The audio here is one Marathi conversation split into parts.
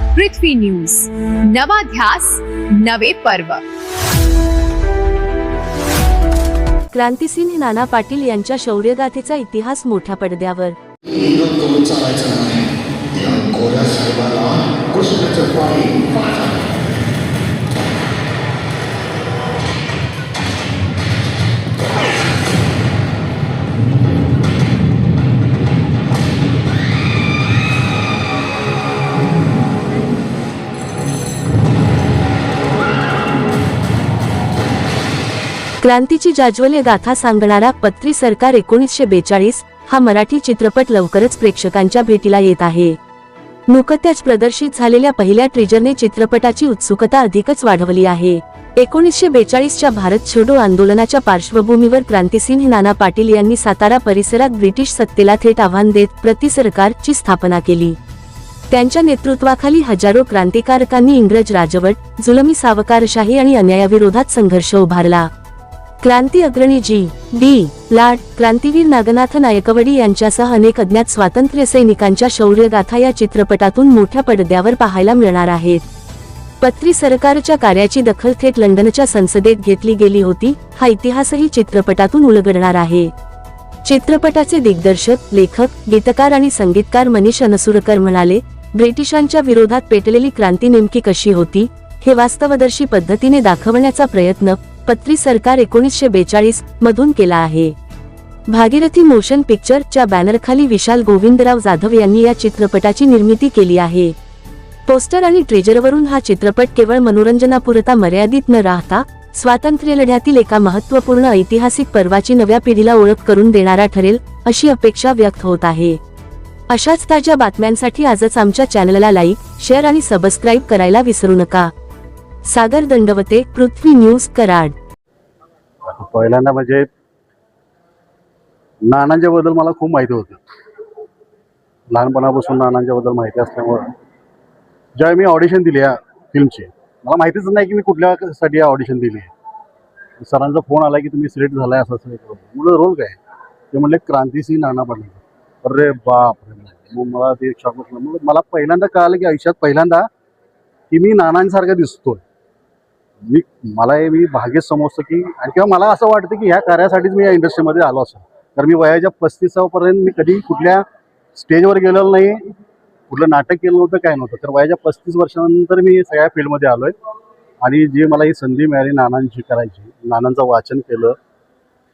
पृथ्वी न्यूज, नवा ध्यास नवे पर्व। क्रांतिसिंह नाना पाटील यांच्या शौर्यगाथेचा इतिहास मोठ्या पडद्यावर। क्रांतीची जाज्वल्य गाथा सांगणारा पत्री सरकार 1942 हा मराठी चित्रपट लवकरच प्रेक्षकांच्या भेटीला येत आहे। नुकत्याच प्रदर्शित झालेल्या पहिल्या ट्रेजरने चित्रपटाची उत्सुकता अधिकच वाढवली आहे। 1942च्या भारत छोडो आंदोलनाच्या पार्श्वभूमीवर क्रांतिसिंह नाना पाटील यांनी सातारा परिसरात ब्रिटिश सत्तेला थेट आव्हान देत पत्री सरकारची स्थापना केली। त्यांच्या नेतृत्वाखाली हजारो क्रांतिकारकांनी इंग्रज राजवट, जुलमी सावकारशाही आणि अन्यायाविरोधात संघर्ष उभारला। क्रांती अग्रणी जी.डी. लाड, क्रांतीवीर नागनाथ नायकवडी यांच्यासह अनेक अज्ञात स्वातंत्र्य सैनिकांच्या शौर्यगाथा या चित्रपटातून मोठ्या पडद्यावर पाहायला मिळणार आहेत। पत्री सरकारच्या कार्याची दखल थेट लंडनच्या संसदेत घेतली गेली होती। हा इतिहासही चित्रपटातून उलगडणार आहे। चित्रपटाचे दिग्दर्शक, लेखक, गीतकार आणि संगीतकार मनीष अनसुरकर म्हणाले, ब्रिटिशांच्या विरोधात पेटलेली क्रांती नेमकी कशी होती हे वास्तवदर्शी पद्धतीने दाखवण्याचा प्रयत्न पत्री सरकार 1942 मधून केला आहे। भागीरथी मोशन पिक्चर च्या बॅनरखाली विशाल गोविंदराव जाधव यांनी या चित्रपटाची निर्मिती केली आहे। पोस्टर आणि ट्रेजरवरून हा चित्रपट केवळ मनोरंजनापुरता मर्यादित न राहता स्वातंत्र्य लढ्यातील एका महत्त्वपूर्ण ऐतिहासिक पर्वाची नव्या पिढीला ओळख करून देणारा ठरेल अशी अपेक्षा व्यक्त होत आहे। अशाच ताज्या बातम्यांसाठी आजच आमच्या चॅनलला लाईक, शेअर आणि सबस्क्राईब करायला विसरू नका। सागर दंडवते, पृथ्वी न्यूज, कराड। पहिल्यांदा म्हणजे नानांच्या बद्दल मला खूप माहिती होती। लहानपणापासून नानांच्या बद्दल माहिती असल्यामुळे जेव्हा मी ऑडिशन दिली या फिल्मची, मला माहितीच नाही की मी कुठल्यासाठी ऑडिशन दिली आहे। सरांचा फोन आला की तुम्ही सिलेक्ट झालाय असं म्हणलं रोल काय, ते म्हणले क्रांतिसिंह नाना पाटील। अरे बाप रे, मग मला ते शॉक बसलं। मग मला पहिल्यांदा कळालं की आयुष्यात पहिल्यांदा की मी नानांसारखा दिसतोय। मी भाग्यच समजतो की, आणि किंवा मला असं वाटतं की ह्या कार्यासाठीच मी या इंडस्ट्रीमध्ये आलो असं। तर मी वयाच्या 35पर्यंत मी कधी कुठल्या स्टेजवर गेलेलो नाही, कुठलं नाटक केलं नव्हतं, काय नव्हतं। तर वयाच्या 35 वर्षानंतर मी सगळ्या फील्डमध्ये आलोय आणि जी मला ही संधी मिळाली नानांची करायची, नानांचं वाचन केलं।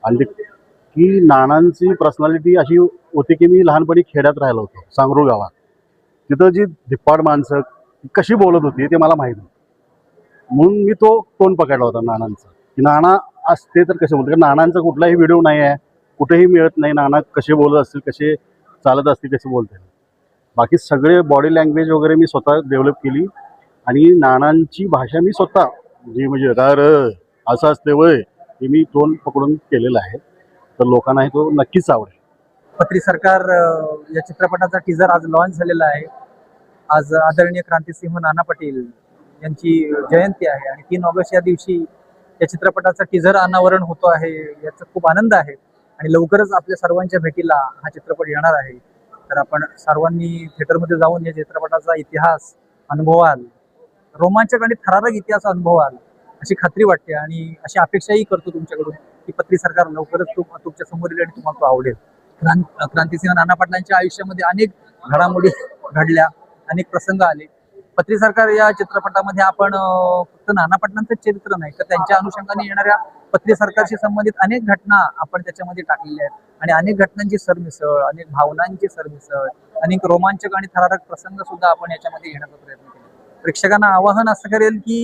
आणि की नानांची पर्सनॅलिटी अशी होती की मी लहानपणी खेड्यात राहिलो होतो, सांगरूळ गावात। तिथं जी धिप्पाड माणसं कशी बोलत होती ते मला माहीत होतं, म्हणून मी तो टोन पकडला होता नानांचा की नाना असते तर कसे बोलते। नानांचा कुठलाही व्हिडिओ नाही आहे, कुठेही मिळत नाही नाना कसे बोलत असतील, कसे चालत असतील, कसे बोलते। बाकी सगळे बॉडी लँग्वेज वगैरे मी स्वतः डेव्हलप केली आणि नानांची भाषा मी स्वतः जी म्हणजे असं असते वय हे मी टोन पकडून केलेलं आहे। तर लोकांनाही तो नक्कीच आवडेल। पत्री सरकार या चित्रपटाचा टीजर आज लॉन्च झालेला आहे। आज आदरणीय क्रांतिसिंह नाना पाटील यांची जयंती आहे आणि 3 ऑगस्ट या दिवशी या चित्रपटाचा टीजर अनावरण होतो आहे। याचा खूप आनंद आहे आणि लवकरच आपल्या सर्वांच्या भेटीला हा चित्रपट येणार आहे। तर आपण सर्वांनी थिएटरमध्ये जाऊन या चित्रपटाचा इतिहास अनुभवाल, रोमांचक आणि थरारक इतिहास अनुभवाल अशी खात्री वाटते आणि अशी अपेक्षाही करतो तुमच्याकडून की पत्री सरकार लवकरच तुमच्या समोर येईल आणि तुम्हाला तो आवडेल। क्रांतिसिंह नाना पाटलांच्या आयुष्यामध्ये अनेक घडामोडी घडल्या, अनेक प्रसंग आले। पत्री सरकार या चित्रपटामध्ये आपण फक्त नाना पाटलांचं चरित्र नाही तर त्यांच्या अनुषंगाने येणाऱ्या पत्री सरकारशी संबंधित अनेक घटना आपण त्याच्यामध्ये टाकलेल्या आहेत आणि अनेक घटनांची सरमिसळ, अनेक भावनांची सरमिसळ, अनेक रोमांचक आणि थरारक प्रसंग सुद्धा आपण याच्यामध्ये येण्याचा प्रयत्न केला। प्रेक्षकांना आवाहन असं करेल की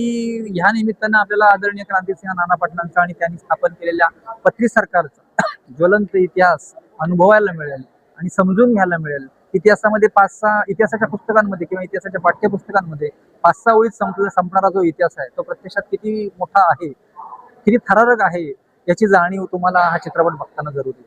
ह्या निमित्तानं आपल्याला आदरणीय क्रांतिसिंह नाना पाटलांचा आणि त्यांनी स्थापन केलेल्या पत्री सरकारचा ज्वलंत इतिहास अनुभवायला मिळेल आणि समजून घ्यायला मिळेल। इतिहासामध्ये 5-6 इतिहासाच्या पुस्तकांमध्ये किंवा इतिहासाच्या पाठ्यपुस्तकांमध्ये 5-6 ओळीत संपणारा जो इतिहास आहे तो प्रत्यक्षात किती मोठा आहे, किती थरारक आहे याची जाणीव तुम्हाला हा चित्रपट बघताना जरूर येईल।